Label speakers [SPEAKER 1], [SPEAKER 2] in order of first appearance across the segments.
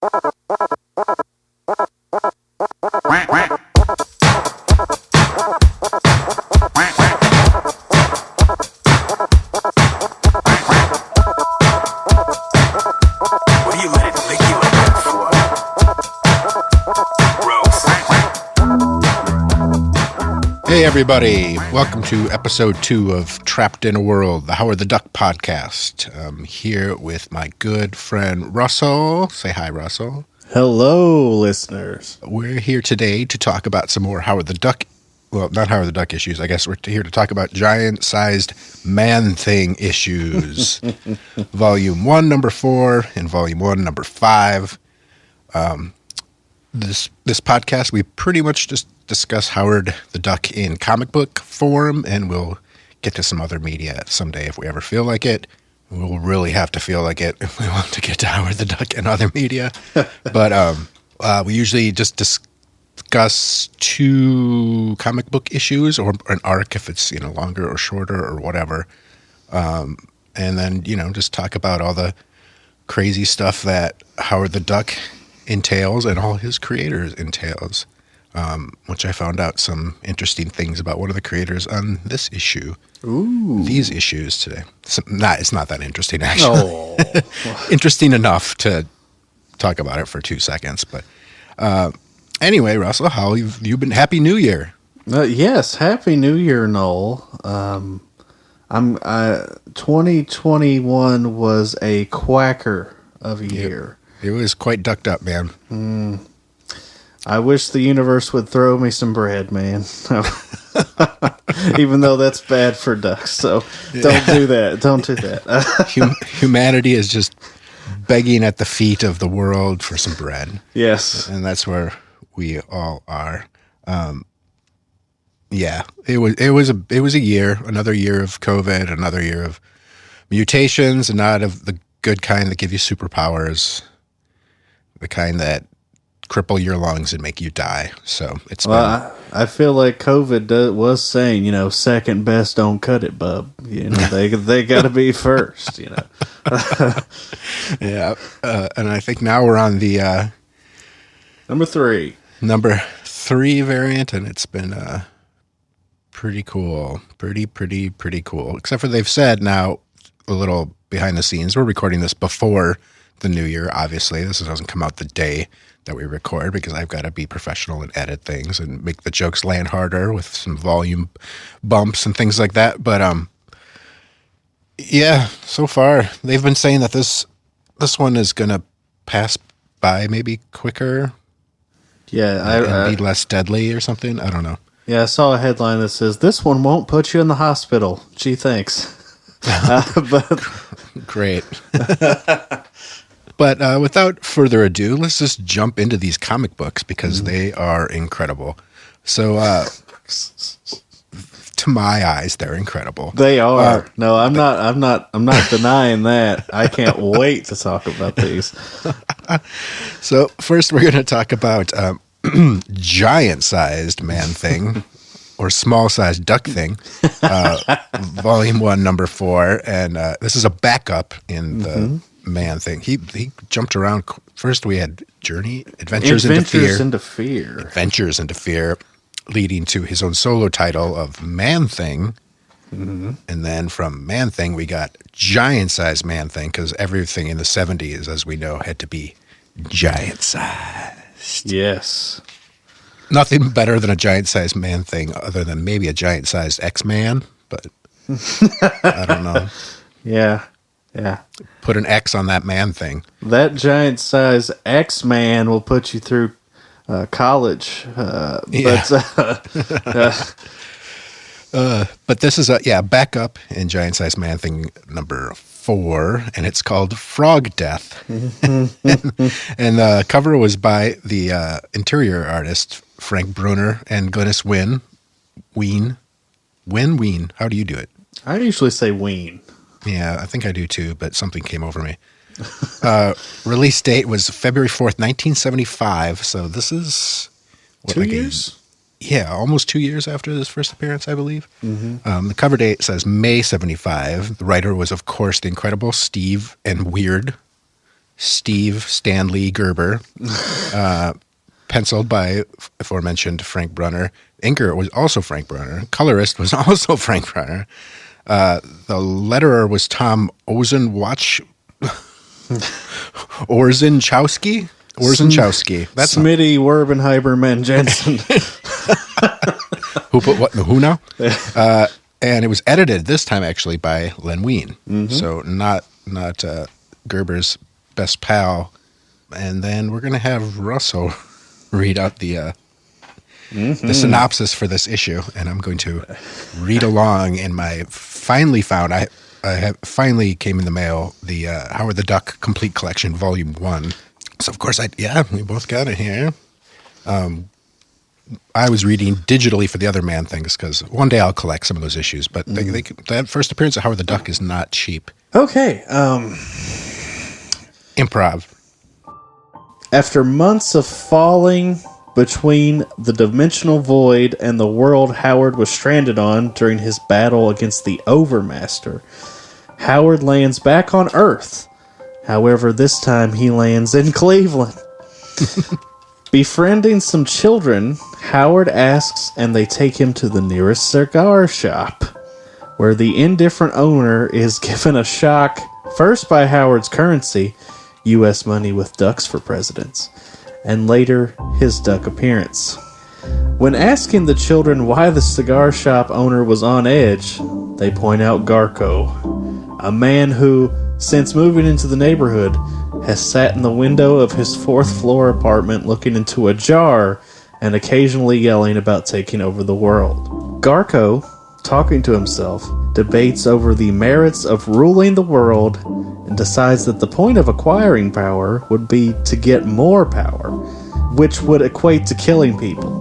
[SPEAKER 1] Hey everybody, welcome to episode 2 of Trapped in a World, the Howard the Duck podcast. I'm here with my good friend Russell. Say hi, Russell.
[SPEAKER 2] Hello, listeners.
[SPEAKER 1] We're here today to talk about some more Howard the Duck, well, not Howard the Duck issues. I guess we're here to talk about giant-sized man-thing issues. Volume 1, number 4, and Volume 1, number 5. This podcast, we pretty much just discuss Howard the Duck in comic book form, and we'll get to some other media someday if we ever feel like it. We'll really have to feel like it if we want to get to Howard the Duck and other media. But we usually just discuss 2 comic book issues or an arc if it's longer or shorter or whatever, and then just talk about all the crazy stuff that Howard the Duck entails and all his creators entails, which I found out some interesting things about one of the creators on this issue.
[SPEAKER 2] Ooh.
[SPEAKER 1] These issues today. It's not that interesting, actually. Oh. Interesting enough to talk about it for 2 seconds. But anyway, Russell, how have you been? Happy New Year.
[SPEAKER 2] Yes, Happy New Year, Knol. 2021 was a quacker of a year.
[SPEAKER 1] It was quite ducked up, man.
[SPEAKER 2] I wish the universe would throw me some bread, man. Even though that's bad for ducks. So don't do that. Don't do that.
[SPEAKER 1] Humanity is just begging at the feet of the world for some bread.
[SPEAKER 2] Yes.
[SPEAKER 1] And that's where we all are. Yeah, it was a year, another year of COVID, another year of mutations, and not of the good kind that give you superpowers. The kind that cripple your lungs and make you die. So it's
[SPEAKER 2] I feel like COVID was saying, second best, don't cut it, bub. They got to be first.
[SPEAKER 1] Yeah, and I think now we're on the
[SPEAKER 2] number 3
[SPEAKER 1] variant, and it's been pretty cool, pretty cool. Except for they've said now a little behind the scenes. We're recording this before the new year, obviously. This doesn't come out the day that we record because I've got to be professional and edit things and make the jokes land harder with some volume bumps and things like that. But yeah, so far they've been saying that this one is gonna pass by maybe quicker.
[SPEAKER 2] Yeah,
[SPEAKER 1] and be less deadly or something. I don't know.
[SPEAKER 2] Yeah, I saw a headline that says this one won't put you in the hospital. Gee, thanks. But
[SPEAKER 1] great. But without further ado, let's just jump into these comic books because they are incredible. So, to my eyes, they're incredible.
[SPEAKER 2] They are. No, I'm not denying that. I can't wait to talk about these.
[SPEAKER 1] So first, we're going to talk about giant-sized man-thing or small-sized duck thing, Volume 1, number 4, and this is a backup in the man thing. He jumped around. First we had Adventures into Fear, leading to his own solo title of Man Thing. And then from Man Thing we got Giant Size Man Thing, because everything in the 70s, as we know, had to be giant sized.
[SPEAKER 2] Yes.
[SPEAKER 1] Nothing better than a giant sized man thing other than maybe a giant sized X-Man, but I don't know.
[SPEAKER 2] Yeah.
[SPEAKER 1] Put an X on that man thing.
[SPEAKER 2] That giant size X-Man will put you through college. But
[SPEAKER 1] this is a backup in Giant Size Man Thing number 4, and it's called Frog Death. And the cover was by the interior artist Frank Brunner and Glynis Ween. How do you do it?
[SPEAKER 2] I usually say Ween.
[SPEAKER 1] Yeah, I think I do too, but something came over me. Release date was February 4th, 1975. So this is
[SPEAKER 2] 2 years?
[SPEAKER 1] Yeah, almost 2 years after his first appearance, I believe. The cover date says May 75. The writer was, of course, the incredible Steve and Weird Steve Stanley Gerber, penciled by aforementioned Frank Brunner. Inker was also Frank Brunner. Colorist was also Frank Brunner. The letterer was Tom Orzenchowski. That's
[SPEAKER 2] Smitty Werbenheimer Man Jensen.
[SPEAKER 1] Who put what in the who now? And it was edited this time actually by Len Wein. So not Gerber's best pal. And then we're going to have Russell read out the synopsis for this issue, and I'm going to read along in my finally came in the mail, the Howard the Duck Complete Collection, Volume 1. So, of course, we both got it here. I was reading digitally for the other Man things because one day I'll collect some of those issues, but that first appearance of Howard the Duck is not cheap.
[SPEAKER 2] Okay.
[SPEAKER 1] Improv.
[SPEAKER 2] After months of falling between the dimensional void and the world Howard was stranded on during his battle against the Overmaster, Howard lands back on Earth. However, this time he lands in Cleveland. Befriending some children, Howard asks and they take him to the nearest cigar shop, where the indifferent owner is given a shock, first by Howard's currency, U.S. money with ducks for presidents, and later his duck appearance. When asking the children why the cigar shop owner was on edge, they point out Garco, a man who, since moving into the neighborhood, has sat in the window of his fourth-floor apartment looking into a jar and occasionally yelling about taking over the world. Garco, talking to himself, debates over the merits of ruling the world and decides that the point of acquiring power would be to get more power, which would equate to killing people.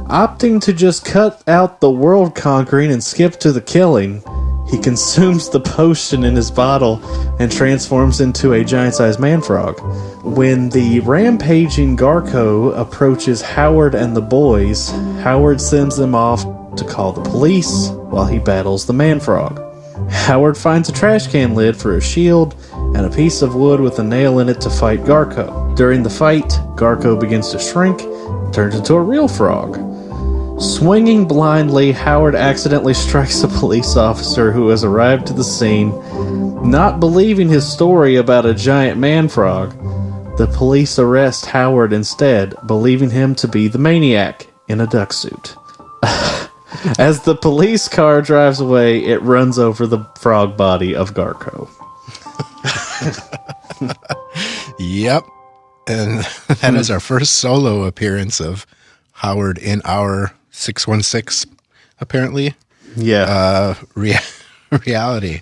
[SPEAKER 2] Opting to just cut out the world conquering and skip to the killing, he consumes the potion in his bottle and transforms into a giant-sized man-frog. When the rampaging Garco approaches Howard and the boys, Howard sends them off to call the police while he battles the man-frog. Howard finds a trash can lid for a shield and a piece of wood with a nail in it to fight Garco. During the fight, Garco begins to shrink and turns into a real frog. Swinging blindly, Howard accidentally strikes a police officer who has arrived to the scene. Not believing his story about a giant man-frog, the police arrest Howard instead, believing him to be the maniac in a duck suit. As the police car drives away, it runs over the frog body of Garco.
[SPEAKER 1] Yep. And that is our first solo appearance of Howard in our 616, apparently.
[SPEAKER 2] Yeah.
[SPEAKER 1] Reality.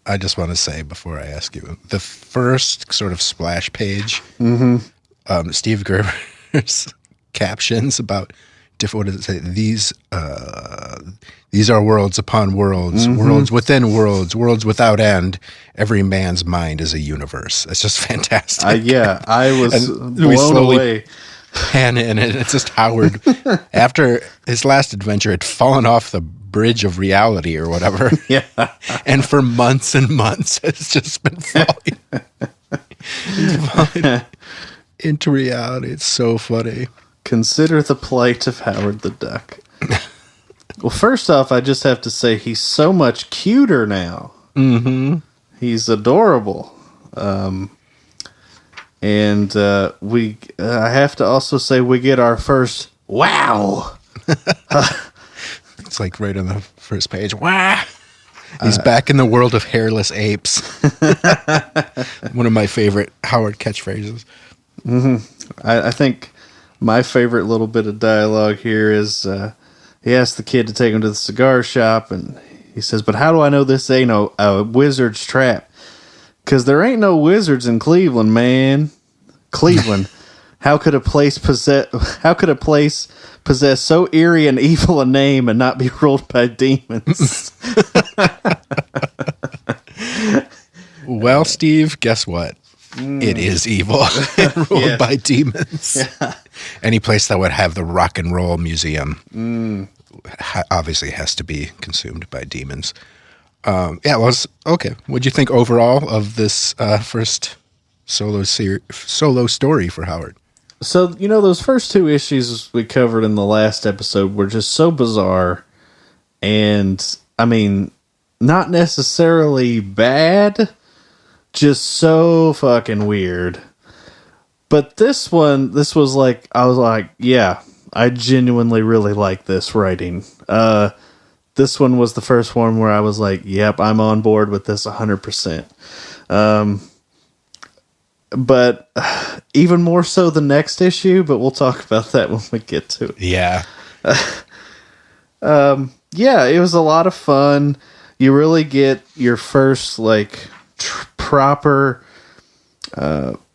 [SPEAKER 1] I just want to say before I ask you, the first sort of splash page, Steve Gerber's captions about what does it say? These are worlds upon worlds, worlds within worlds, worlds without end. Every man's mind is a universe. It's just fantastic.
[SPEAKER 2] I was blown away.
[SPEAKER 1] Pan in, and it's just Howard. After his last adventure, had fallen off the bridge of reality or whatever.
[SPEAKER 2] Yeah.
[SPEAKER 1] And for months and months, it's just been falling. He's falling into reality. It's so funny.
[SPEAKER 2] Consider the plight of Howard the Duck. Well, first off, I just have to say he's so much cuter now.
[SPEAKER 1] Mm-hmm.
[SPEAKER 2] He's adorable. And I have to also say we get our first wow.
[SPEAKER 1] It's like right on the first page. Wow. He's back in the world of hairless apes. One of my favorite Howard catchphrases.
[SPEAKER 2] Mm-hmm. I think my favorite little bit of dialogue here is he asks the kid to take him to the cigar shop, and he says, "But how do I know this ain't a wizard's trap? Because there ain't no wizards in Cleveland, man. Cleveland. How could a place possess so eerie and evil a name and not be ruled by demons?"
[SPEAKER 1] Well, Steve, guess what? It is evil and ruled by demons. Yeah. Any place that would have the rock and roll museum obviously has to be consumed by demons. Okay. What'd you think overall of this first solo story for Howard.
[SPEAKER 2] So, those first two issues we covered in the last episode were just so bizarre. And, I mean, not necessarily bad, just so fucking weird. But this was like, I was like, yeah, I genuinely really like this writing. This one was the first one where I was like, yep, I'm on board with this 100%. But even more so the next issue, but we'll talk about that when we get to it.
[SPEAKER 1] Yeah.
[SPEAKER 2] Yeah, it was a lot of fun. You really get your first, like, proper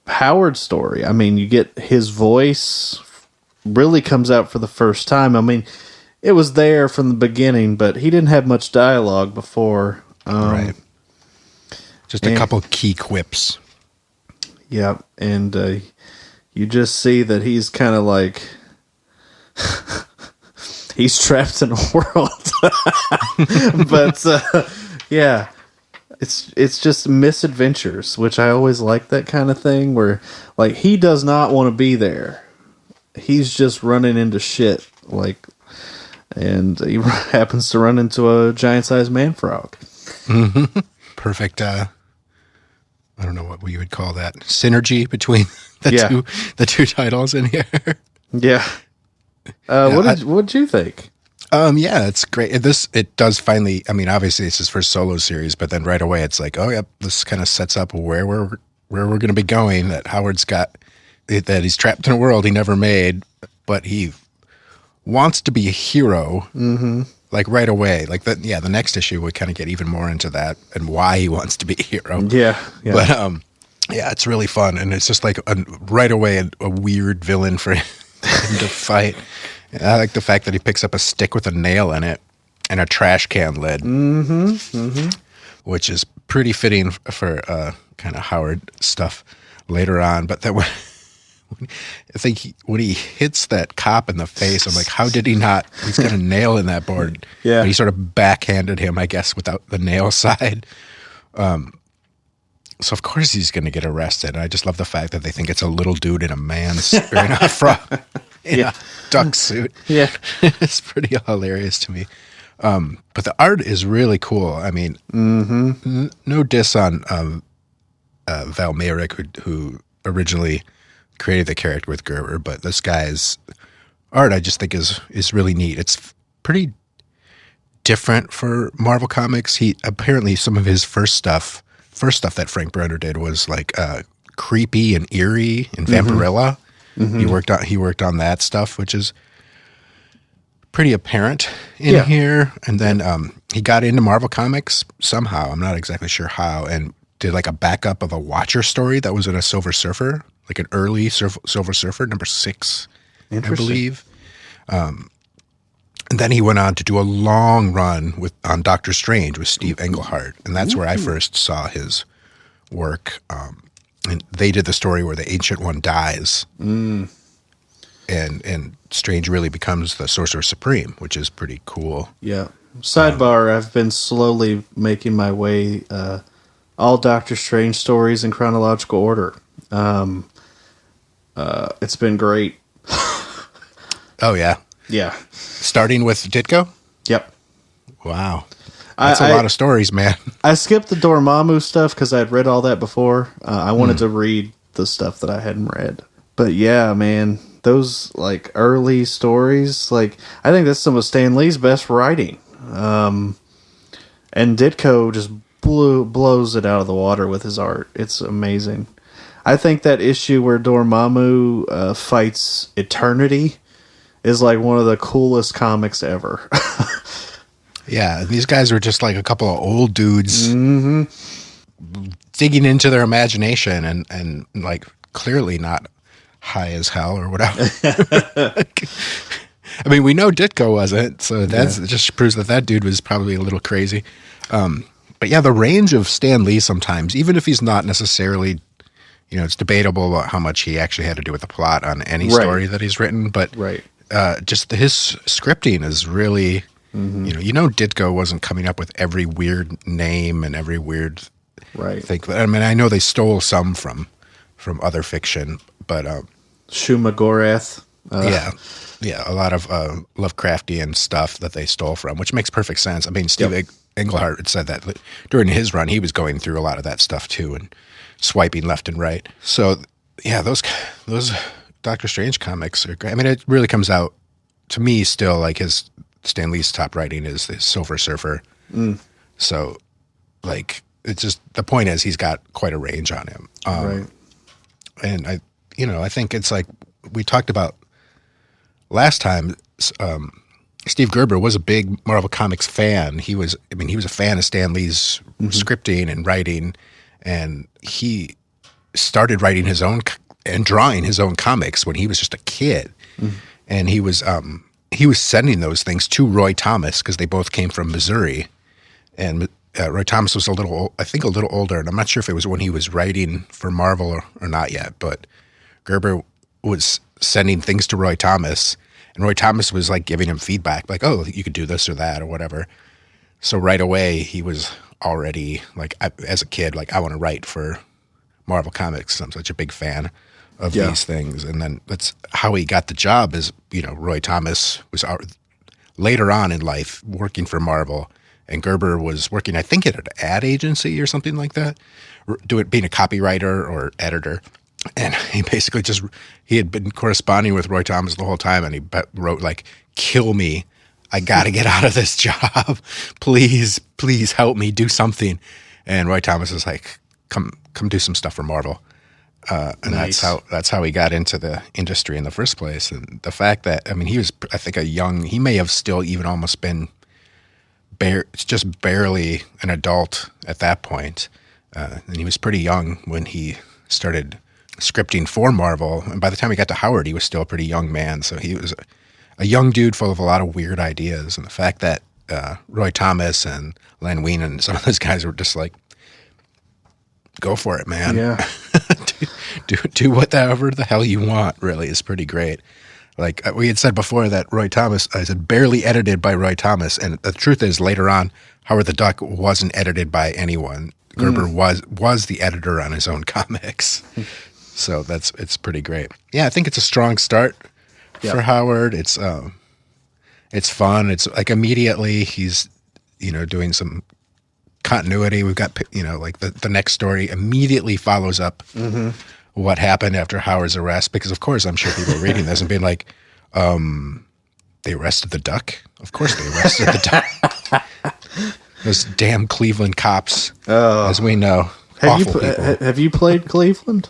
[SPEAKER 2] Howard story. I mean, you get his voice really comes out for the first time. I mean, it was there from the beginning, but he didn't have much dialogue before.
[SPEAKER 1] Right. Just a couple key quips.
[SPEAKER 2] Yeah, and you just see that he's kind of like... he's trapped in a world. But, yeah, it's just misadventures, which I always like that kind of thing, where, like, he does not want to be there. He's just running into shit, like... And he happens to run into a giant-sized man-frog.
[SPEAKER 1] Mm-hmm. Perfect, I don't know what we would call that. Synergy between the two titles in here.
[SPEAKER 2] Yeah. What did you think?
[SPEAKER 1] Yeah, it's great. It does finally, I mean, obviously it's his first solo series, but then right away it's like, oh, yeah, this kind of sets up where we're going to be going, that Howard's got, that he's trapped in a world he never made, but he wants to be a hero, like right away. Like that, yeah. The next issue would kind of get even more into that and why he wants to be a hero.
[SPEAKER 2] Yeah.
[SPEAKER 1] But yeah, it's really fun, and it's just like right away a weird villain for him to fight. And I like the fact that he picks up a stick with a nail in it and a trash can lid, which is pretty fitting for kind of Howard stuff later on. But that I think when he hits that cop in the face, I'm like, how did he not? He's got a nail in that board.
[SPEAKER 2] Yeah.
[SPEAKER 1] But he sort of backhanded him, I guess, without the nail side. So of course he's going to get arrested. I just love the fact that they think it's a little dude in a man's or in a frog in a duck suit.
[SPEAKER 2] Yeah.
[SPEAKER 1] It's pretty hilarious to me. But the art is really cool. I mean, no diss on Val Mayerik, who originally created the character with Gerber, but this guy's art I just think is really neat. It's pretty different for Marvel Comics. He apparently, some of his first stuff that Frank Brunner did was like creepy and eerie and Vampirella. He worked on that stuff, which is pretty apparent in here. And then he got into Marvel Comics somehow. I'm not exactly sure how, and did like a backup of a Watcher story that was in a Silver Surfer, like an early Silver Surfer, number 6, I believe. And then he went on to do a long run on Doctor Strange with Steve Englehart, and that's where I first saw his work. And they did the story where the Ancient One dies, and Strange really becomes the Sorcerer Supreme, which is pretty cool.
[SPEAKER 2] Yeah. Sidebar: I've been slowly making my way all Doctor Strange stories in chronological order. It's been great.
[SPEAKER 1] Oh yeah.
[SPEAKER 2] Yeah.
[SPEAKER 1] Starting with Ditko?
[SPEAKER 2] Yep.
[SPEAKER 1] Wow. That's a lot of stories, man.
[SPEAKER 2] I skipped the Dormammu stuff because I'd read all that before. I wanted to read the stuff that I hadn't read. But yeah, man, those like early stories, like I think that's some of Stan Lee's best writing. And Ditko just blows it out of the water with his art. It's amazing. I think that issue where Dormammu fights Eternity is like one of the coolest comics ever.
[SPEAKER 1] Yeah, these guys were just like a couple of old dudes digging into their imagination and like clearly not high as hell or whatever. I mean, we know Ditko wasn't, so that just proves that dude was probably a little crazy. But yeah, the range of Stan Lee sometimes, even if he's not necessarily, it's debatable about how much he actually had to do with the plot on any story that he's written, but just his scripting is really, Ditko wasn't coming up with every weird name and every weird thing. I mean, I know they stole some from from other fiction. But
[SPEAKER 2] Shumagorath.
[SPEAKER 1] yeah, a lot of Lovecraftian stuff that they stole from, which makes perfect sense. I mean, Steve Englehart had said that during his run, he was going through a lot of that stuff too, and swiping left and right. So yeah, those Doctor Strange comics are great. I mean, it really comes out to me still like Stan Lee's top writing is the Silver Surfer. So like, it's just, the point is he's got quite a range on him.
[SPEAKER 2] Right.
[SPEAKER 1] And I think it's like we talked about last time. Steve Gerber was a big Marvel Comics fan. He was a fan of Stan Lee's scripting and writing, and he started writing his own and drawing his own comics when he was just a kid. And he was sending those things to Roy Thomas because they both came from Missouri, and Roy Thomas was a little older, and I'm not sure if it was when he was writing for Marvel or not yet, but Gerber was sending things to Roy Thomas, and Roy Thomas was like giving him feedback, like, oh, you could do this or that or whatever. So right away, he was already like, as a kid, like, I want to write for Marvel Comics. I'm such a big fan of these things. And then that's how he got the job is, Roy Thomas was later on in life working for Marvel, and Gerber was working, I think, at an ad agency or something like that, being a copywriter or editor. And he basically he had been corresponding with Roy Thomas the whole time, and he wrote like, kill me. I got to get out of this job. Please help me do something. And Roy Thomas is like, come do some stuff for Marvel. And nice. that's how he got into the industry in the first place. And the fact that, I mean, he was, I think, he may have still even almost been just barely an adult at that point. And he was pretty young when he started scripting for Marvel. And by the time he got to Howard, he was still a pretty young man. So he was a young dude full of a lot of weird ideas. And the fact that Roy Thomas and Len Wein and some of those guys were just like, go for it, man.
[SPEAKER 2] Yeah.
[SPEAKER 1] do whatever the hell you want, really, is pretty great. Like we had said before that Roy Thomas, I said barely edited by Roy Thomas. And the truth is later on, Howard the Duck wasn't edited by anyone. Gerber was the editor on his own comics. So it's pretty great. Yeah, I think it's a strong start for Howard. It's fun. It's like immediately he's, doing some continuity. We've got, like the next story immediately follows up what happened after Howard's arrest, because of course I'm sure people are reading this and being like, they arrested the Duck? Of course they arrested the Duck. Those damn Cleveland cops, as we know.
[SPEAKER 2] Have you played Cleveland?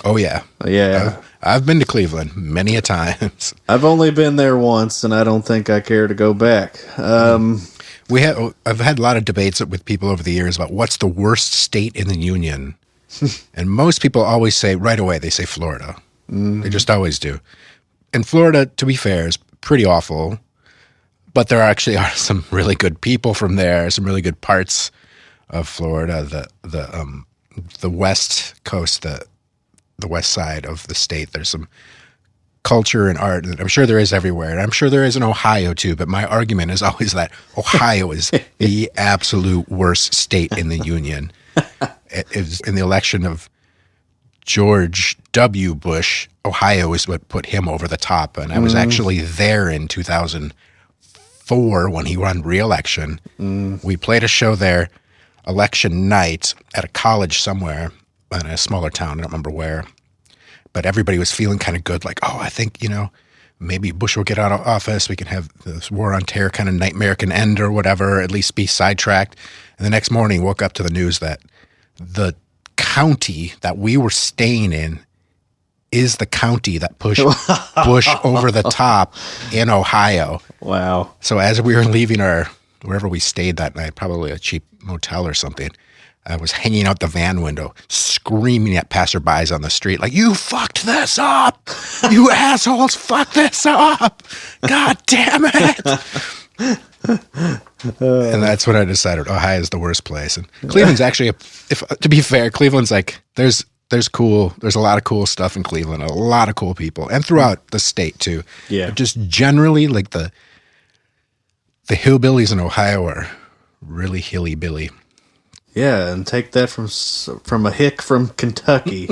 [SPEAKER 1] Oh, yeah.
[SPEAKER 2] Yeah.
[SPEAKER 1] I've been to Cleveland many a times.
[SPEAKER 2] I've only been there once, and I don't think I care to go back.
[SPEAKER 1] I've had a lot of debates with people over the years about what's the worst state in the union. And most people always say, right away, they say Florida. They just always do. And Florida, to be fair, is pretty awful. But there actually are some really good people from there, some really good parts of Florida. The West Coast, the west side of the state, there's some culture and art that I'm sure there is everywhere. And I'm sure there is in Ohio too, but my argument is always that Ohio is the absolute worst state in the union. It was in the election of George W. Bush, Ohio is what put him over the top. And I was actually there in 2004 when he won re-election. We played a show there election night at a college somewhere in a smaller town. I don't remember where. But everybody was feeling kind of good, like, oh, I think, maybe Bush will get out of office. We can have this war on terror kind of nightmare can end or whatever, at least be sidetracked. And the next morning, woke up to the news that the county that we were staying in is the county that pushed Bush over the top in Ohio.
[SPEAKER 2] Wow.
[SPEAKER 1] So as we were leaving wherever we stayed that night, probably a cheap motel or something, I was hanging out the van window, screaming at passerbys on the street, like, you fucked this up! You assholes fucked this up! God damn it! And that's when I decided Ohio is the worst place. And Cleveland's actually, to be fair, Cleveland's like, there's a lot of cool stuff in Cleveland, a lot of cool people, and throughout the state too.
[SPEAKER 2] Yeah.
[SPEAKER 1] But just generally, like the hillbillies in Ohio are really hilly-billy.
[SPEAKER 2] Yeah, and take that from a hick from Kentucky.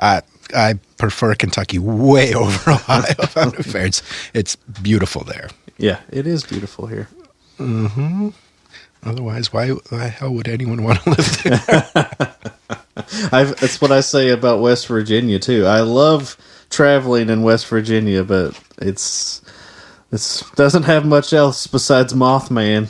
[SPEAKER 1] I prefer Kentucky way over Ohio. It's beautiful there.
[SPEAKER 2] Yeah, it is beautiful here.
[SPEAKER 1] Mm-hmm. Otherwise, why the hell would anyone want to live there?
[SPEAKER 2] That's what I say about West Virginia too. I love traveling in West Virginia, but it doesn't have much else besides Mothman.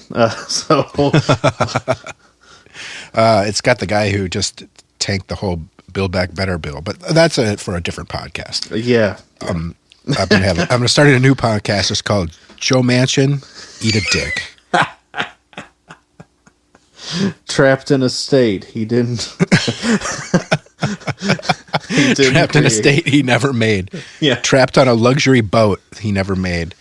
[SPEAKER 1] It's got the guy who just tanked the whole Build Back Better bill, but that's for a different podcast.
[SPEAKER 2] Yeah.
[SPEAKER 1] I'm going to start a new podcast. It's called Joe Manchin, Eat a Dick.
[SPEAKER 2] Trapped in a state he didn't.
[SPEAKER 1] Trapped in a state he never made.
[SPEAKER 2] Yeah.
[SPEAKER 1] Trapped on a luxury boat he never made.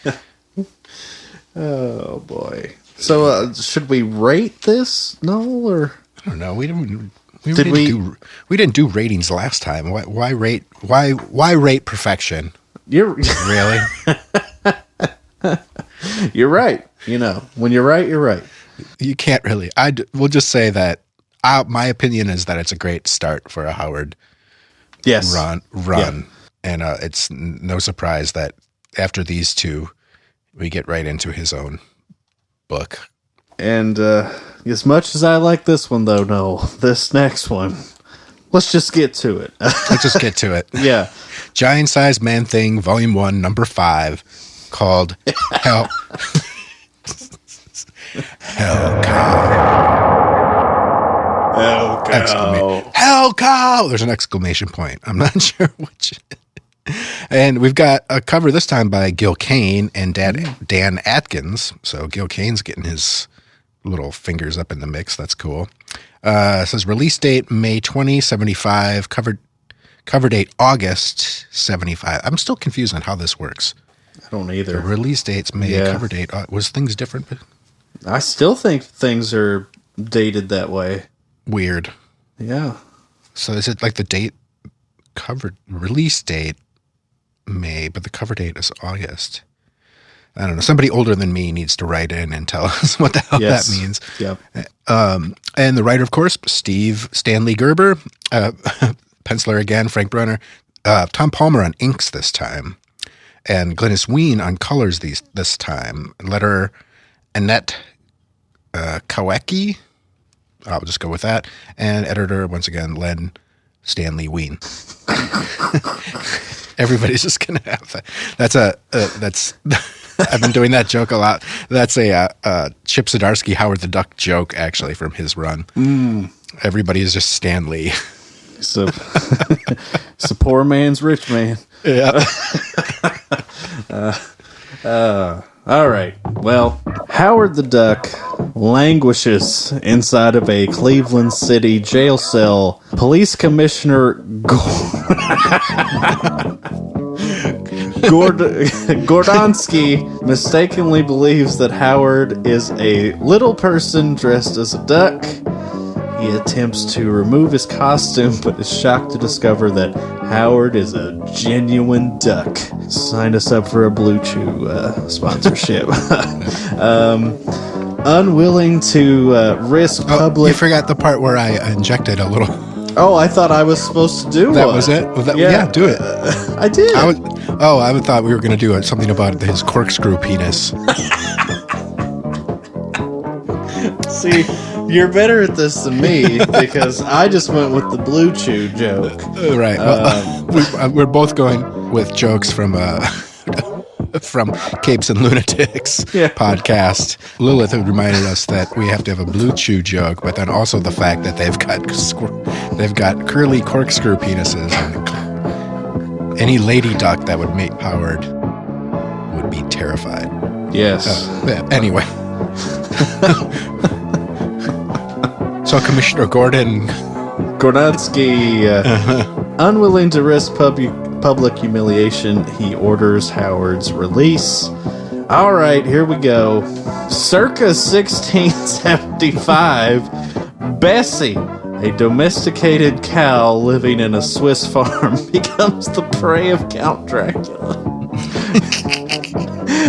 [SPEAKER 2] Oh boy. So should we rate this? No, or
[SPEAKER 1] I don't know. We didn't do ratings last time. Why rate perfection?
[SPEAKER 2] You're
[SPEAKER 1] Really?
[SPEAKER 2] You're right. When you're right, you're right.
[SPEAKER 1] You can't really. We'll just say that my opinion is that it's a great start for a Howard run. Yeah. And it's no surprise that after these two, we get right into his own book.
[SPEAKER 2] And as much as I like this one, though, no, this next one, let's just get to it.
[SPEAKER 1] Let's just get to it.
[SPEAKER 2] Yeah.
[SPEAKER 1] Giant Size Man Thing, Volume 1, Number 5, called Hell... Hell Cow. Hell Cow! There's an exclamation point. I'm not sure which. And we've got a cover this time by Gil Kane and Dan Atkins. So Gil Kane's getting his little fingers up in the mix. That's cool. It says release date May 20, 75. Cover date August 75. I'm still confused on how this works.
[SPEAKER 2] I don't either.
[SPEAKER 1] The release date's May. Yeah. Cover date. Was things different?
[SPEAKER 2] I still think things are dated that way.
[SPEAKER 1] Weird.
[SPEAKER 2] Yeah.
[SPEAKER 1] So is it like the date covered release date May, but the cover date is August? I don't know. Somebody older than me needs to write in and tell us what the hell that means.
[SPEAKER 2] Yep.
[SPEAKER 1] And the writer, of course, Stanley Gerber, penciler again, Frank Brunner, Tom Palmer on inks this time, and Glynis Wein on colors this time. Letter Annette Kawecki. I'll just go with that. And editor, once again, Len Stanley Wein. Everybody's just going to have that. That's I've been doing that joke a lot. That's a Chip Zdarsky, Howard the Duck joke, actually, from his run. Everybody is just Stanley.
[SPEAKER 2] So, it's a poor man's rich man.
[SPEAKER 1] Yeah.
[SPEAKER 2] All right. Well, Howard the Duck languishes inside of a Cleveland City jail cell. Police Commissioner Gordonsky mistakenly believes that Howard is a little person dressed as a duck. He attempts to remove his costume, but is shocked to discover that Howard is a genuine duck. Sign us up for a Blue Chew sponsorship. Unwilling to risk public...
[SPEAKER 1] You forgot the part where I injected a little...
[SPEAKER 2] Oh, I thought I was supposed to do
[SPEAKER 1] that. Was it? Yeah, do it.
[SPEAKER 2] I did.
[SPEAKER 1] I thought we were going to do something about his corkscrew penis.
[SPEAKER 2] See... You're better at this than me because I just went with the Blue Chew joke.
[SPEAKER 1] Right. Well, we're both going with jokes from Capes and Lunatics podcast. Lilith had reminded us that we have to have a Blue Chew joke, but then also the fact that they've got curly corkscrew penises, and any lady duck that wowould make Howard would be terrified.
[SPEAKER 2] Yes.
[SPEAKER 1] Anyway. So Commissioner
[SPEAKER 2] Gordonsky, unwilling to risk public humiliation, he orders Howard's release. All right, here we go. Circa 1675, Bessie, a domesticated cow living in a Swiss farm, becomes the prey of Count Dracula,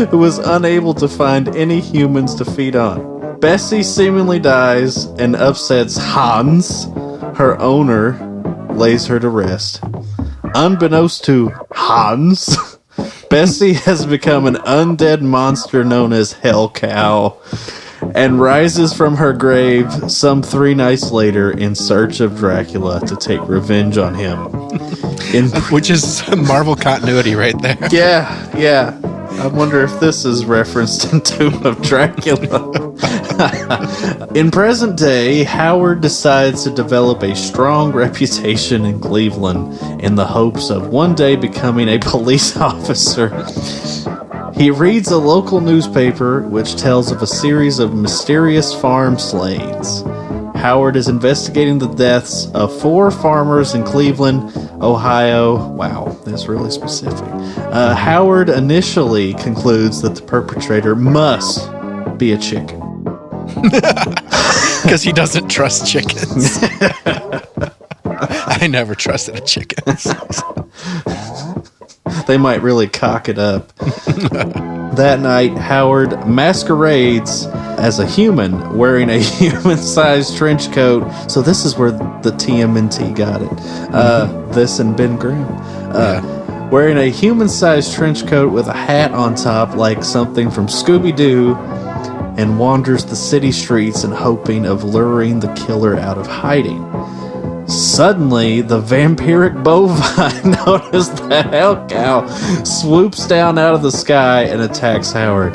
[SPEAKER 2] who was unable to find any humans to feed on. Bessie seemingly dies and upsets Hans. Her owner lays her to rest. Unbeknownst to Hans, Bessie has become an undead monster known as Hell Cow and rises from her grave some 3 nights later in search of Dracula to take revenge on him.
[SPEAKER 1] Which is Marvel continuity right there.
[SPEAKER 2] Yeah. I wonder if this is referenced in Tomb of Dracula. In present day, Howard decides to develop a strong reputation in Cleveland in the hopes of one day becoming a police officer. He reads a local newspaper which tells of a series of mysterious farm slayings. Howard is investigating the deaths of 4 farmers in Cleveland, Ohio. Wow, that's really specific. Howard initially concludes that the perpetrator must be a chicken.
[SPEAKER 1] Because he doesn't trust chickens. I never trusted a chicken.
[SPEAKER 2] They might really cock it up. That night, Howard masquerades as a human wearing a human-sized trench coat. So this is where the TMNT got it. This and Ben Grimm. Wearing a human-sized trench coat with a hat on top like something from Scooby-Doo, and wanders the city streets in hoping of luring the killer out of hiding. Suddenly, the vampiric bovine known as the Hell Cow swoops down out of the sky and attacks Howard.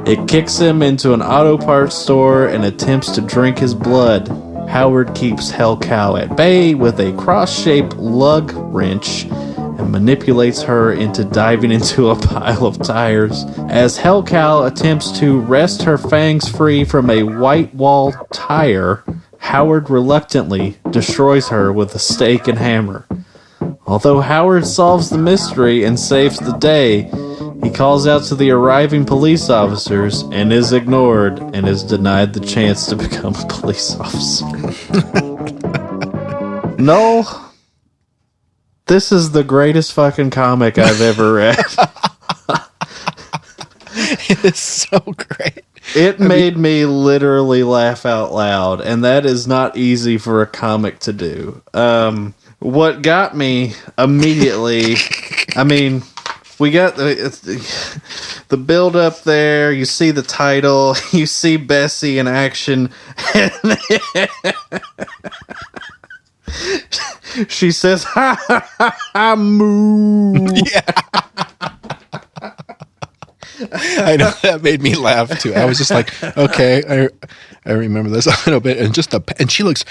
[SPEAKER 2] It kicks him into an auto parts store and attempts to drink his blood. Howard keeps Hell Cow at bay with a cross-shaped lug wrench and manipulates her into diving into a pile of tires. As Hell Cow attempts to wrest her fangs free from a white wall tire, Howard reluctantly destroys her with a stake and hammer. Although Howard solves the mystery and saves the day, he calls out to the arriving police officers and is ignored and is denied the chance to become a police officer. No, this is the greatest fucking comic I've ever read.
[SPEAKER 1] It is so great.
[SPEAKER 2] It made me literally laugh out loud, and that is not easy for a comic to do. What got me immediately, I mean, we got the build up there, you see the title, you see Bessie in action, and she says, ha ha ha ha, moo.
[SPEAKER 1] Yeah. I know, that made me laugh too. I was just like, okay, I remember this a little bit, and she looks.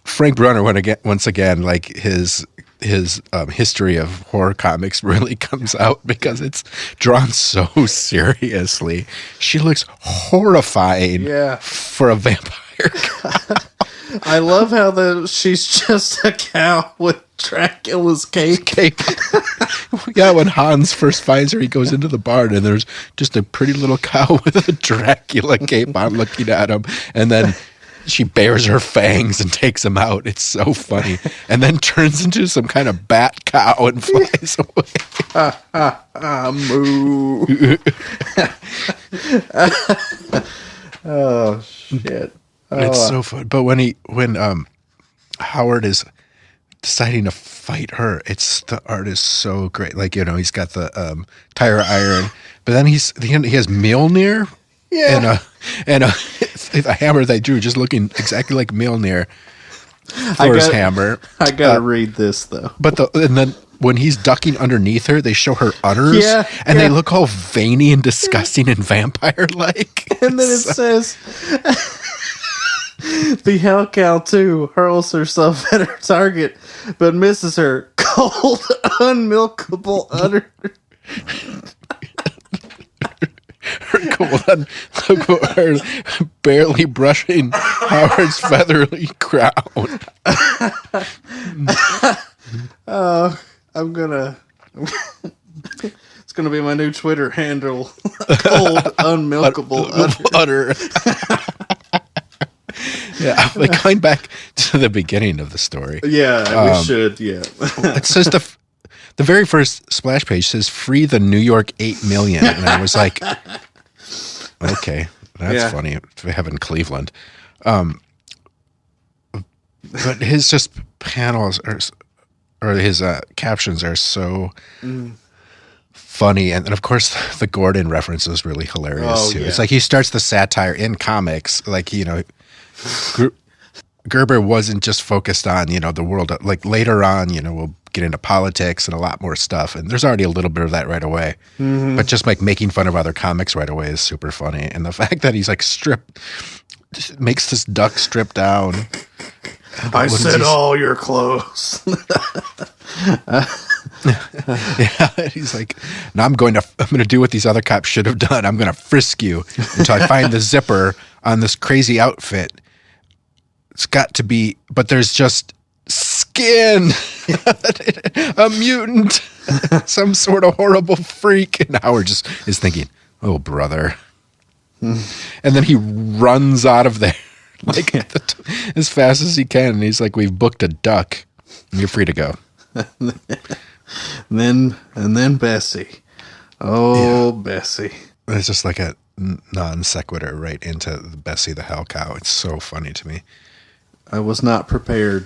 [SPEAKER 1] Frank Brunner once again, like his history of horror comics really comes out because it's drawn so seriously. She looks horrifying, for a vampire.
[SPEAKER 2] I love how she's just a cow with Dracula's cape.
[SPEAKER 1] Yeah, when Hans first finds her, he goes into the barn and there's just a pretty little cow with a Dracula cape on looking at him. And then she bares her fangs and takes him out. It's so funny. And then turns into some kind of bat cow and flies away.
[SPEAKER 2] Moo. Oh, shit.
[SPEAKER 1] It's so fun. But when Howard is deciding to fight her, the art is so great. Like, he's got the tire iron, but then he has Mjolnir and a hammer they drew just looking exactly like Mjolnir for his hammer.
[SPEAKER 2] I gotta read this though.
[SPEAKER 1] And then when he's ducking underneath her, they show her udders, and they look all veiny and disgusting and vampire-like.
[SPEAKER 2] And then it says, the Hell Cow 2 hurls herself at her target, but misses her cold, unmilkable udder.
[SPEAKER 1] Her barely brushing Howard's feathery crown.
[SPEAKER 2] Oh, it's gonna be my new Twitter handle. Cold, unmilkable udder.
[SPEAKER 1] Yeah, like going back to the beginning of the story.
[SPEAKER 2] Yeah, we should. Yeah,
[SPEAKER 1] it says the very first splash page says "Free the New York 8 million," and I was like, okay, That's funny to have in Cleveland. But his just panels or his captions are so funny. And of course, the Gordon reference is really hilarious too. Yeah. It's like he starts the satire in comics. Like, Gerber wasn't just focused on, the world. Like later on, we'll get into politics and a lot more stuff. And there's already a little bit of that right away. Mm-hmm. But just like making fun of other comics right away is super funny. And the fact that he's like makes this duck strip down.
[SPEAKER 2] I said all your clothes.
[SPEAKER 1] Yeah, he's like, now I'm going to do what these other cops should have done. I'm going to frisk you until I find the zipper on this crazy outfit. It's got to be, but there's just skin, a mutant, some sort of horrible freak. And Howard just is thinking, oh, brother. And then he runs out of there like as fast as he can. And he's like, we've booked a duck. You're free to go.
[SPEAKER 2] And then Bessie. Oh, yeah. Bessie.
[SPEAKER 1] It's just like a non sequitur right into Bessie the Hell Cow. It's so funny to me.
[SPEAKER 2] I was not prepared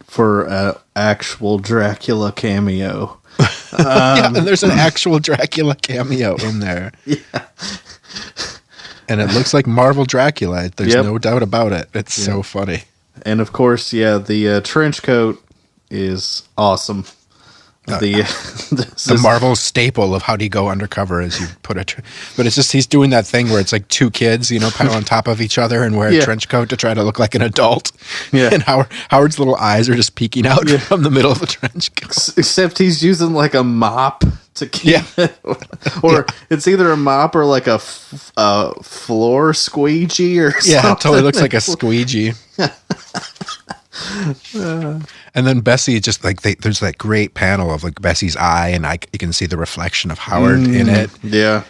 [SPEAKER 2] for an actual Dracula cameo.
[SPEAKER 1] Yeah, and there's an actual Dracula cameo in there.
[SPEAKER 2] Yeah.
[SPEAKER 1] And it looks like Marvel Dracula. There's no doubt about it. It's so funny.
[SPEAKER 2] And of course, the trench coat is awesome.
[SPEAKER 1] The Marvel staple of how do you go undercover is you put but it's just he's doing that thing where it's like two kids, pile on top of each other and wear a trench coat to try to look like an adult. Yeah. And Howard's little eyes are just peeking out from the middle of the trench coat.
[SPEAKER 2] Except he's using like a mop to keep it. Or it's either a mop or like a floor squeegee or something.
[SPEAKER 1] Yeah, it totally looks like a squeegee. And then Bessie just like there's that great panel of like Bessie's eye, and you can see the reflection of Howard in it.
[SPEAKER 2] Yeah,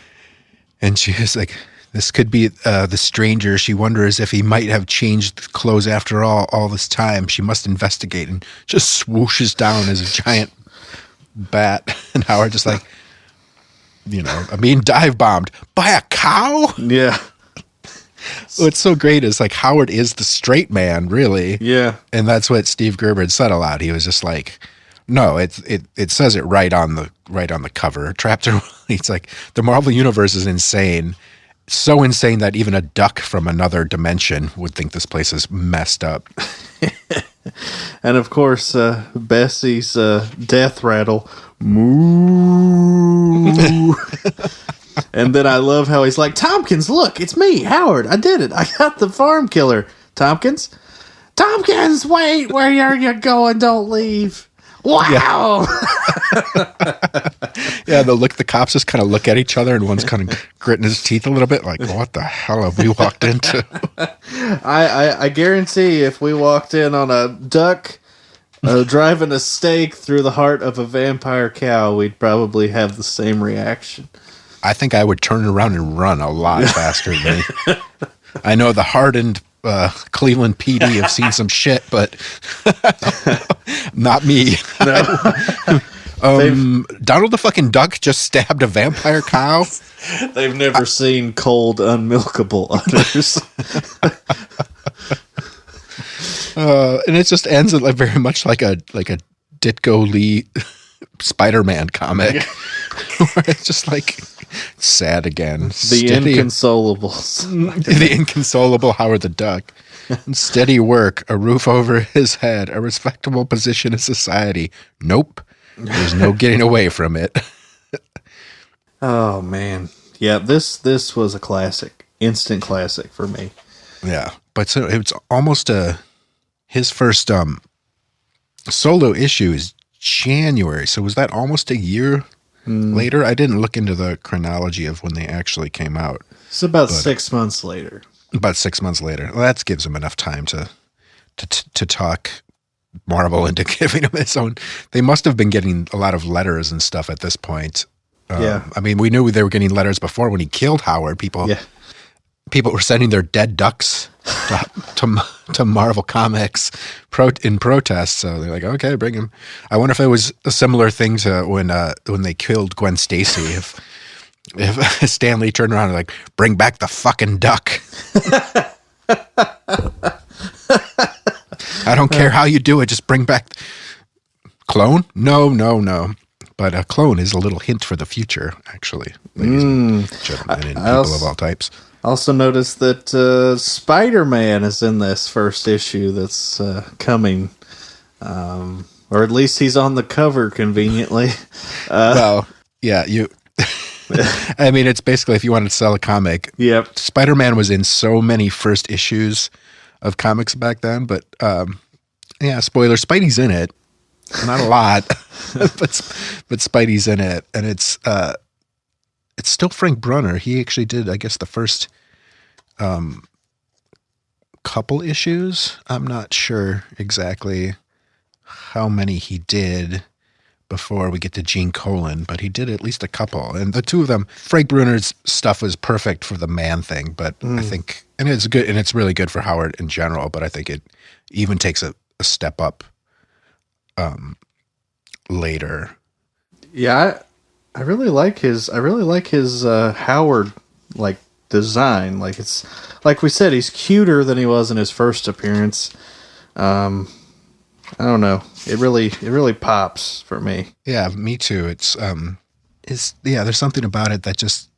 [SPEAKER 1] and she's like, "This could be the stranger." She wonders if he might have changed clothes after all this time. She must investigate, and just swooshes down as a giant bat. And Howard just like, I'm being dive bombed by a cow.
[SPEAKER 2] Yeah.
[SPEAKER 1] What's so great is like Howard is the straight man, really.
[SPEAKER 2] Yeah.
[SPEAKER 1] And that's what Steve Gerber had said a lot. He was just like, no, it says it right on the cover. Trapped. It's like the Marvel universe is insane. So insane that even a duck from another dimension would think this place is messed up.
[SPEAKER 2] And of course, Bessie's death rattle. Moo. And then I love how he's like, Tompkins, look, it's me, Howard. I did it. I got the farm killer. Tompkins, wait, where are you going? Don't leave. Wow.
[SPEAKER 1] Yeah, the cops just kind of look at each other, and one's kind of gritting his teeth a little bit, like, what the hell have we walked into?
[SPEAKER 2] I guarantee if we walked in on a duck driving a stake through the heart of a vampire cow, we'd probably have the same reaction.
[SPEAKER 1] I think I would turn around and run a lot faster than I know the hardened Cleveland PD have seen some shit, but not me. No. Donald the fucking Duck just stabbed a vampire cow.
[SPEAKER 2] They've never seen cold, unmilkable udders.
[SPEAKER 1] And it just ends like very much like a Ditko Lee Spider-Man comic, where it's just like sad again.
[SPEAKER 2] The Inconsolables.
[SPEAKER 1] The inconsolable Howard the Duck. Steady work, a roof over his head, a respectable position in society. Nope. There's no getting away from it.
[SPEAKER 2] Oh, man. Yeah, this was a classic. Instant classic for me.
[SPEAKER 1] Yeah. But so it's almost his first solo issue is January. So was that almost a year later? I didn't look into the chronology of when they actually came out.
[SPEAKER 2] It's about 6 months later.
[SPEAKER 1] About 6 months later. Well, that gives him enough time to talk Marvel into giving him his own. They must have been getting a lot of letters and stuff at this point.
[SPEAKER 2] Yeah.
[SPEAKER 1] I mean, we knew they were getting letters before when he killed Howard. People were sending their dead ducks to Marvel Comics in protest. So they're like, okay, bring him. I wonder if it was a similar thing to when they killed Gwen Stacy. if Stanley turned around and like, bring back the fucking duck. I don't care how you do it. Just bring back clone. No. But a clone is a little hint for the future, actually, ladies and gentlemen, and people of all types.
[SPEAKER 2] Also noticed that Spider-Man is in this first issue that's coming. Or at least he's on the cover conveniently.
[SPEAKER 1] Well, yeah, I mean, it's basically if you wanted to sell a comic.
[SPEAKER 2] Yep.
[SPEAKER 1] Spider-Man was in so many first issues of comics back then, but yeah, spoiler, Spidey's in it. Not a lot, but Spidey's in it, and it's still Frank Brunner. He actually did, I guess, the first couple issues. I'm not sure exactly how many he did before we get to Gene Colan, but he did at least a couple. And the two of them, Frank Brunner's stuff was perfect for the Man Thing, but I think, and it's good, and it's really good for Howard in general, but I think it even takes a step up later.
[SPEAKER 2] Yeah, I really like his Howard like design. Like it's like we said, he's cuter than he was in his first appearance. I don't know. It really pops for me.
[SPEAKER 1] Yeah, me too. It's there's something about it that just,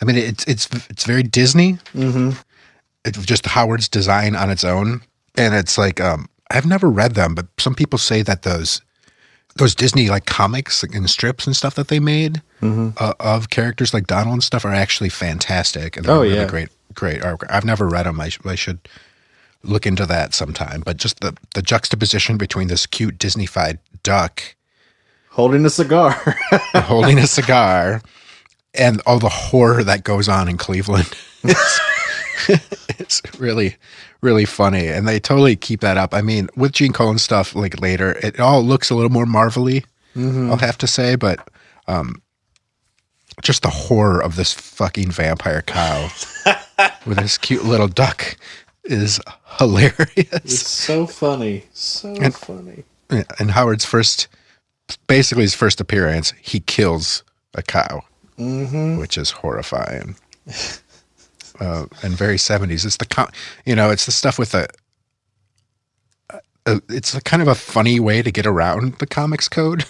[SPEAKER 1] I mean, it's very Disney. Mm-hmm. It's just Howard's design on its own, and it's like I've never read them, but some people say that those Disney like comics and strips and stuff that they made of characters like Donald and stuff are actually fantastic, and they're really great artwork. I've never read them. I should look into that sometime. But just the juxtaposition between this cute Disney-fied duck
[SPEAKER 2] holding a cigar,
[SPEAKER 1] and all the horror that goes on in Cleveland. It's really, really funny, and they totally keep that up. I mean, with Gene Colan stuff, like later, it all looks a little more Marvel-y, I'll have to say, but just the horror of this fucking vampire cow with this cute little duck is hilarious.
[SPEAKER 2] It's so funny, funny.
[SPEAKER 1] And Howard's his first appearance, he kills a cow, which is horrifying. And very 70s. It's it's the stuff with it's a kind of a funny way to get around the comics code.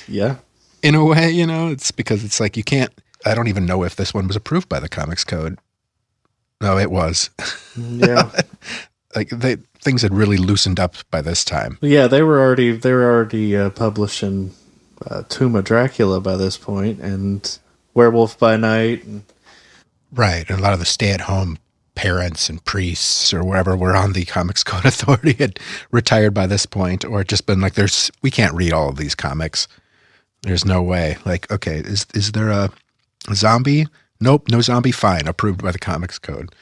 [SPEAKER 2] Yeah.
[SPEAKER 1] In a way, it's because it's like I don't even know if this one was approved by the comics code. No, it was.
[SPEAKER 2] Yeah.
[SPEAKER 1] Like things had really loosened up by this time.
[SPEAKER 2] Yeah, they were already publishing Tomb of Dracula by this point, and Werewolf by Night, and
[SPEAKER 1] right, and a lot of the stay-at-home parents and priests or wherever were on the Comics Code Authority had retired by this point, or just been like, we can't read all of these comics. There's no way. Like, okay, is there a zombie? Nope, no zombie. Fine, approved by the Comics Code.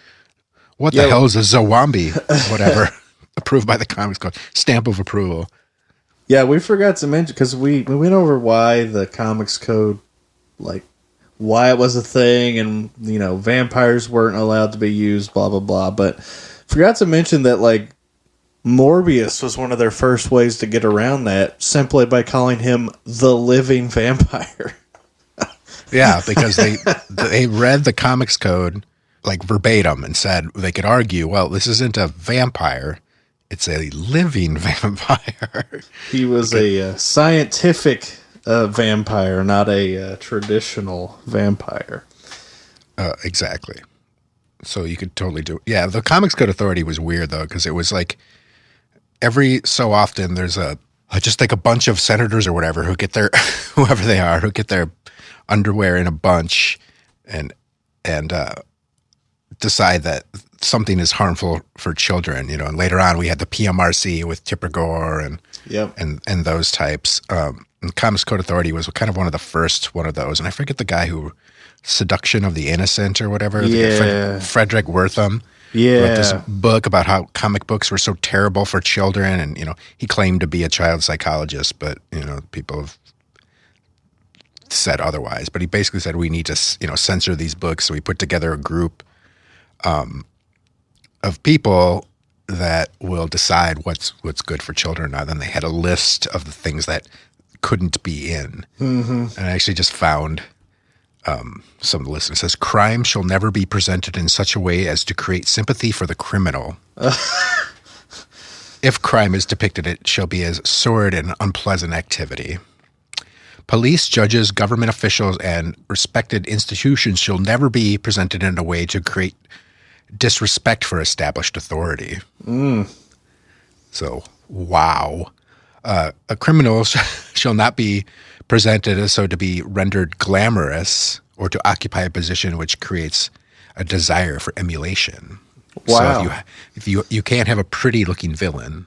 [SPEAKER 1] What the hell is a Zawambi? Whatever, approved by the Comics Code. Stamp of approval.
[SPEAKER 2] Yeah, we forgot to mention, because we went over why the Comics Code, like, why it was a thing, and, vampires weren't allowed to be used, blah, blah, blah. But forgot to mention that, like, Morbius was one of their first ways to get around that, simply by calling him the living vampire.
[SPEAKER 1] Yeah, because they read the Comics Code like verbatim and said they could argue, well, this isn't a vampire, it's a living vampire.
[SPEAKER 2] He was a scientific vampire, not a traditional vampire.
[SPEAKER 1] Exactly. So you could totally do it. Yeah, the Comics Code Authority was weird, though, because it was like every so often there's just like a bunch of senators or whatever who get their, whoever they are, who get their underwear in a bunch and decide that something is harmful for children, and later on we had the PMRC with Tipper Gore and those types. And Comics Code Authority was kind of one of the first one of those, and I forget the guy who Seduction of the Innocent or whatever.
[SPEAKER 2] Yeah.
[SPEAKER 1] Frederick Wertham.
[SPEAKER 2] Yeah.
[SPEAKER 1] Wrote this book about how comic books were so terrible for children, and he claimed to be a child psychologist, but people have said otherwise. But he basically said we need to censor these books, so we put together a group of people that will decide what's good for children. And then they had a list of the things that couldn't be in. Mm-hmm. And I actually just found Some of the listeners says, crime shall never be presented in such a way as to create sympathy for the criminal. If crime is depicted, it shall be as sordid and unpleasant activity. Police, judges, government officials, and respected institutions shall never be presented in a way to create disrespect for established authority. So, wow. A criminal shall not be presented as so to be rendered glamorous or to occupy a position which creates a desire for emulation.
[SPEAKER 2] Wow.
[SPEAKER 1] So if you can't have a pretty looking villain.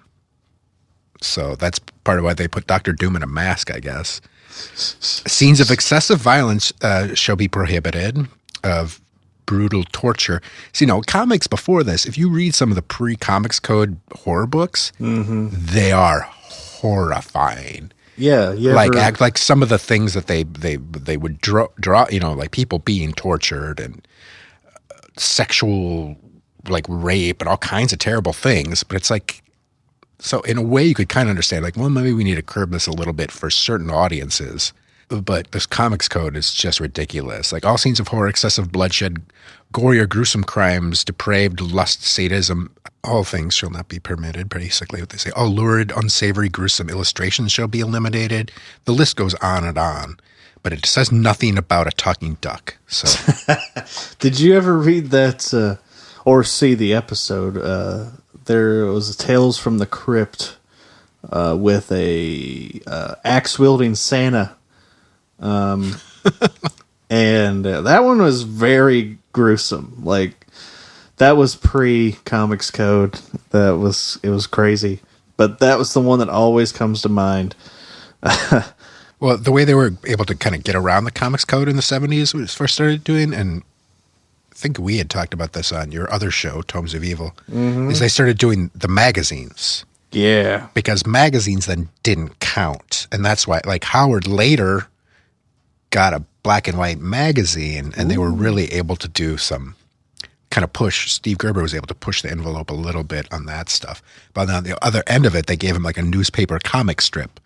[SPEAKER 1] So that's part of why they put Dr. Doom in a mask, I guess. Scenes of excessive violence shall be prohibited, of brutal torture. So, comics before this, if you read some of the pre-Comics Code horror books, they are horrifying.
[SPEAKER 2] Yeah,
[SPEAKER 1] Act like some of the things that they would draw, like people being tortured and sexual, like rape and all kinds of terrible things. But it's like, so in a way you could kind of understand, like, well, maybe we need to curb this a little bit for certain audiences. But this Comics Code is just ridiculous. Like all scenes of horror, excessive bloodshed, gory or gruesome crimes, depraved lust, sadism, all things shall not be permitted, basically what they say. All lurid, unsavory, gruesome illustrations shall be eliminated. The list goes on and on. But it says nothing about a talking duck. So,
[SPEAKER 2] did you ever read that or see the episode? There was Tales from the Crypt with a axe-wielding Santa. And that one was very gruesome. Like, that was pre-Comics Code. It was crazy. But that was the one that always comes to mind.
[SPEAKER 1] Well, the way they were able to kind of get around the Comics Code in the 70s when it first started doing, and I think we had talked about this on your other show, Tomes of Evil, is they started doing the magazines.
[SPEAKER 2] Yeah.
[SPEAKER 1] Because magazines then didn't count. And that's why, like, Howard later got a black and white magazine, and they were really able to do some kind of push. Steve Gerber was able to push the envelope a little bit on that stuff. But on the other end of it, they gave him like a newspaper comic strip,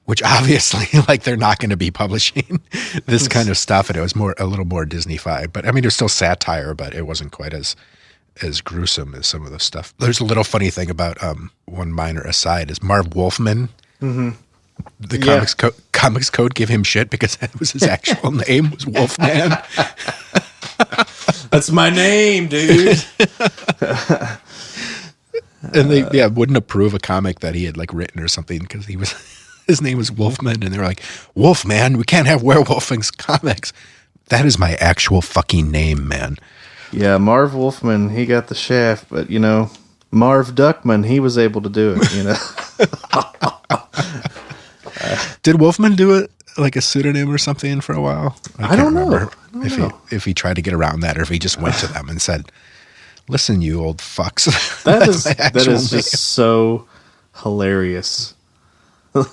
[SPEAKER 1] which obviously, like, they're not going to be publishing this kind of stuff. And it was a little more Disney-fied. But I mean, it was still satire, but it wasn't quite as gruesome as some of the stuff. There's a little funny thing about one minor aside is Marv Wolfman. The Comics Code gave him shit because that was his actual name, was Wolfman.
[SPEAKER 2] That's my name, dude.
[SPEAKER 1] And they wouldn't approve a comic that he had like written or something because his name was Wolfman, and they were like, Wolfman, we can't have werewolfing's comics. That is my actual fucking name, man.
[SPEAKER 2] Yeah, Marv Wolfman, he got the shaft, but Marv Duckman, he was able to do it,
[SPEAKER 1] Did Wolfman do it like a pseudonym or something for a while?
[SPEAKER 2] I don't know.
[SPEAKER 1] If he tried to get around that, or if he just went to them and said, "Listen, you old fucks."
[SPEAKER 2] That is just so hilarious.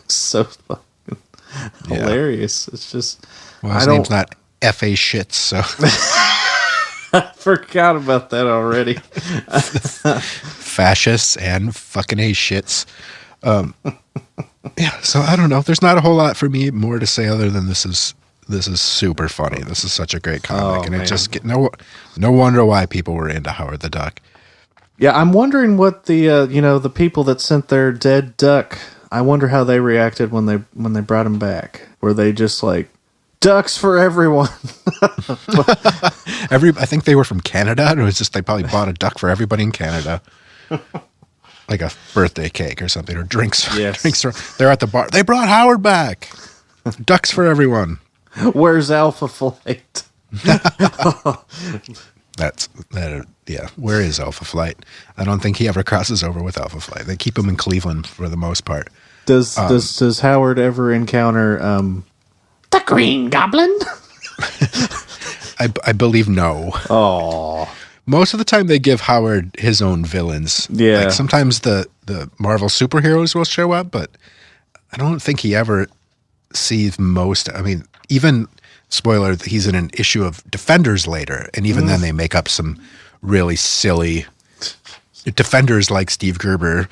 [SPEAKER 2] So fucking hilarious. It's just,
[SPEAKER 1] his name's not F.A. Shits, so
[SPEAKER 2] I forgot about that already.
[SPEAKER 1] Fascists and fucking A shits. Yeah, so I don't know. There's not a whole lot for me more to say other than this is super funny. This is such a great comic, and it just no wonder why people were into Howard the Duck.
[SPEAKER 2] Yeah, I'm wondering what the the people that sent their dead duck. I wonder how they reacted when they brought him back. Were they just like, ducks for everyone?
[SPEAKER 1] I think they were from Canada, and it was just they probably bought a duck for everybody in Canada. Like a birthday cake or something, or drinks.
[SPEAKER 2] Yes.
[SPEAKER 1] They're at the bar. They brought Howard back. Ducks for everyone.
[SPEAKER 2] Where's Alpha Flight?
[SPEAKER 1] Yeah. Where is Alpha Flight? I don't think he ever crosses over with Alpha Flight. They keep him in Cleveland for the most part.
[SPEAKER 2] Does Howard ever encounter the Green Goblin?
[SPEAKER 1] I believe no.
[SPEAKER 2] Oh.
[SPEAKER 1] Most of the time they give Howard his own villains.
[SPEAKER 2] Yeah.
[SPEAKER 1] Like sometimes the Marvel superheroes will show up, but I don't think he ever sees most. I mean, even, spoiler, he's in an issue of Defenders later, and even then they make up some really silly Defenders like Steve Gerber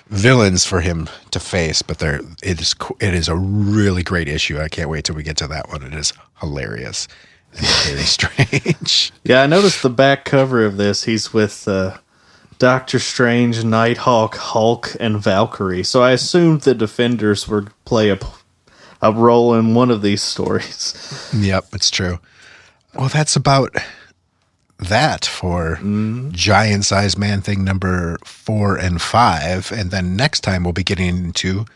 [SPEAKER 1] villains for him to face, but it is a really great issue. I can't wait till we get to that one. It is hilarious and very strange.
[SPEAKER 2] Yeah, I noticed the back cover of this. He's with Doctor Strange, Nighthawk, Hulk, and Valkyrie. So I assumed the Defenders would play a role in one of these stories.
[SPEAKER 1] Yep, it's true. Well, that's about that for Giant-Sized Man-Thing number 4 and 5. And then next time we'll be getting into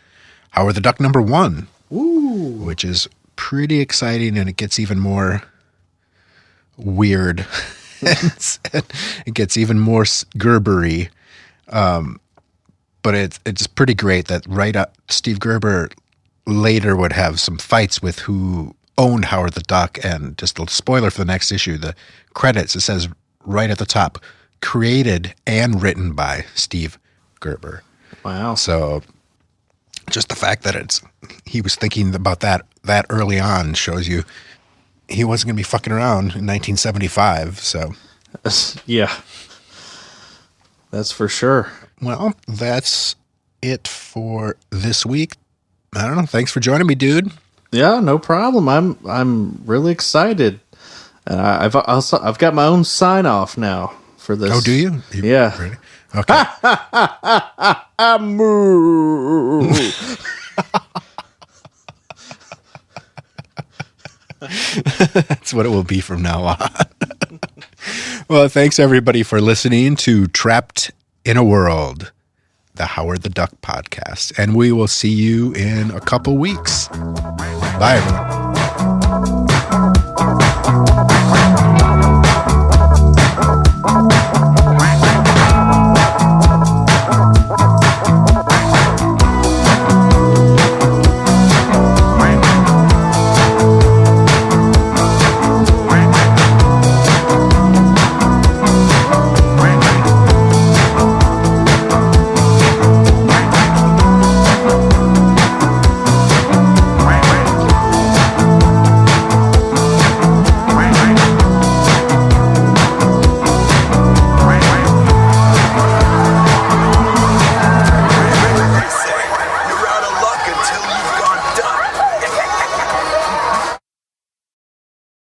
[SPEAKER 1] Howard the Duck number 1.
[SPEAKER 2] Ooh.
[SPEAKER 1] Which is pretty exciting, and it gets even more weird. It gets even more Gerbery. But it's pretty great that right up Steve Gerber later would have some fights with who owned Howard the Duck, and just a spoiler for the next issue, the credits, it says right at the top, created and written by Steve Gerber.
[SPEAKER 2] Wow.
[SPEAKER 1] So just the fact that he was thinking about that early on shows you he wasn't going to be fucking around in 1975. So
[SPEAKER 2] yeah, that's for sure.
[SPEAKER 1] Well, that's it for this week. I don't know. Thanks for joining me, dude.
[SPEAKER 2] Yeah, no problem. I'm really excited. I've got my own sign off now for this.
[SPEAKER 1] Oh, do you?
[SPEAKER 2] Yeah.
[SPEAKER 1] Ready? Okay. That's what it will be from now on. Well, thanks everybody for listening to Trapped in a World, the Howard the Duck podcast. And we will see you in a couple weeks. Bye, everyone.